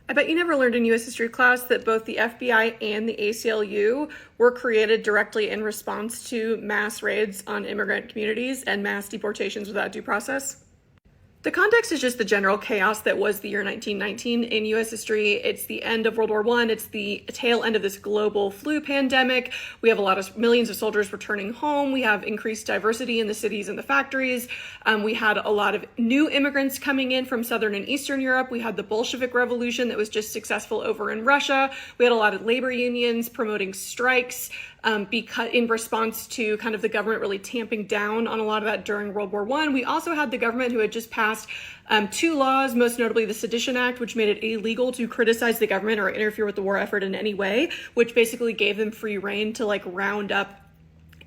I bet you never learned in US history class that both the FBI and the ACLU were created directly in response to mass raids on immigrant communities and mass deportations without due process. The context is just the general chaos that was the year 1919 in US history. It's the end of World War I. It's the tail end of this global flu pandemic. We have millions of soldiers returning home. We have increased diversity in the cities and the factories. We had a lot of new immigrants coming in from Southern and Eastern Europe. We had the Bolshevik Revolution that was just successful over in Russia. We had a lot of labor unions promoting strikes because in response to kind of the government really tamping down on a lot of that during World War I. We also had the government who had just passed two laws, most notably the Sedition Act, which made it illegal to criticize the government or interfere with the war effort in any way, which basically gave them free rein to round up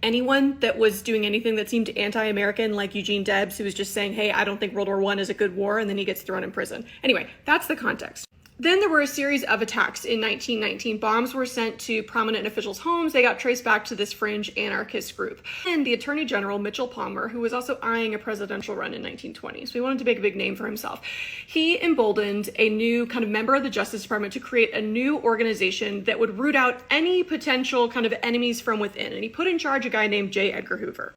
anyone that was doing anything that seemed anti-American, like Eugene Debs, who was just saying, hey, I don't think World War I is a good war, and then he gets thrown in prison. Anyway, that's the context. Then there were a series of attacks in 1919. Bombs were sent to prominent officials' homes. They got traced back to this fringe anarchist group. And the Attorney General, Mitchell Palmer, who was also eyeing a presidential run in 1920, so he wanted to make a big name for himself, he emboldened a new kind of member of the Justice Department to create a new organization that would root out any potential kind of enemies from within. And he put in charge a guy named J. Edgar Hoover.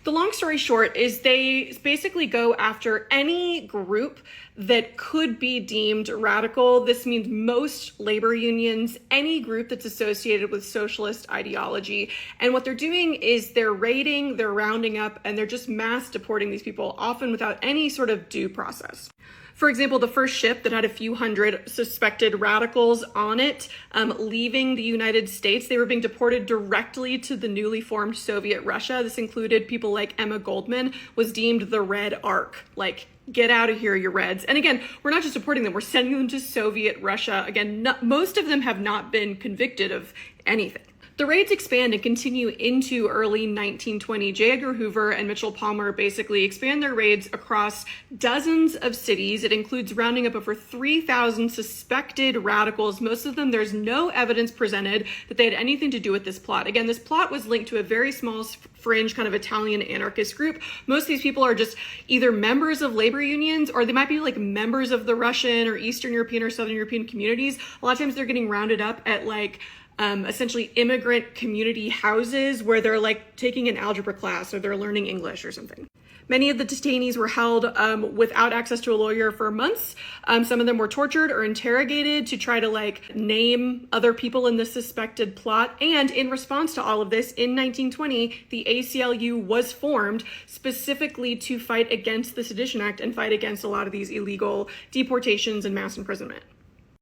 The long story short is they basically go after any group that could be deemed radical. This means most labor unions, any group that's associated with socialist ideology. And what they're doing is they're raiding, they're rounding up, and they're just mass deporting these people, often without any sort of due process. For example, the first ship that had a few hundred suspected radicals on it leaving the United States, they were being deported directly to the newly formed Soviet Russia. This included people like Emma Goldman, was deemed the Red Ark, like, get out of here, you Reds. And again, we're not just deporting them, we're sending them to Soviet Russia. Again, most of them have not been convicted of anything. The raids expand and continue into early 1920. J. Edgar Hoover and Mitchell Palmer basically expand their raids across dozens of cities. It includes rounding up over 3,000 suspected radicals. Most of them, there's no evidence presented that they had anything to do with this plot. Again, this plot was linked to a very small fringe kind of Italian anarchist group. Most of these people are just either members of labor unions, or they might be like members of the Russian or Eastern European or Southern European communities. A lot of times they're getting rounded up at essentially immigrant community houses where they're taking an algebra class or they're learning English or something. Many of the detainees were held without access to a lawyer for months. Some of them were tortured or interrogated to try to name other people in the suspected plot. And in response to all of this, in 1920, the ACLU was formed specifically to fight against the Sedition Act and fight against a lot of these illegal deportations and mass imprisonment.